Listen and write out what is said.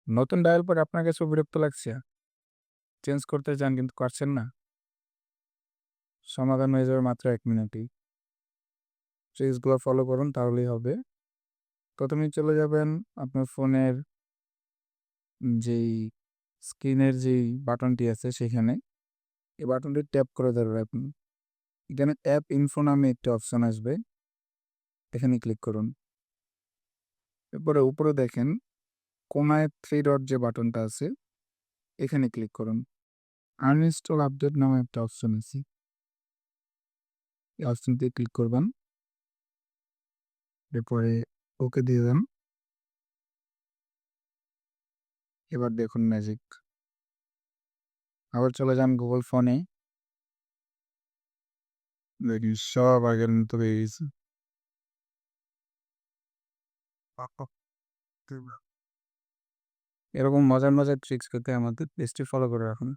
নতুন ডায়াল পরে আপনার কাছে বিরক্ত লাগছে? চেঞ্জ করতে চান কিন্তু পারছেন না? সমাধান হয়ে যাবে মাত্র ১ মিনিটেই। ট্রিক্সগুলো ফলো করুন তাহলেই হবে। ১ম এই চলে যাবেন আপনার ফোনের যেই স্ক্রিনের যেই বাটনটি আছে সেখানে। এই বাটনটি ট্যাপ করে ধরে রাখুন। এখানে অ্যাপ ইনফো নামে একটি অপশন আসবে। এখানে ক্লিক করুন। এরপরে উপরে দেখেন কোনায় 3 ডট যে বাটনটা আছে এখানে ক্লিক করুন। আনইনস্টল আপডেট নামে একটা অপশন আছে। এই অপশনটিতে ক্লিক করবেন। এরপরে ওকে দিয়ে দেন। এবার দেখুন ম্যাজিক। আবার চলে যান গুগল ফোনে। দেখি সব আগের মতো হয়ে গেছে। এরকম মজার ট্রিক্স পেতে আমাদের পেজটি ফলো করে রাখুন।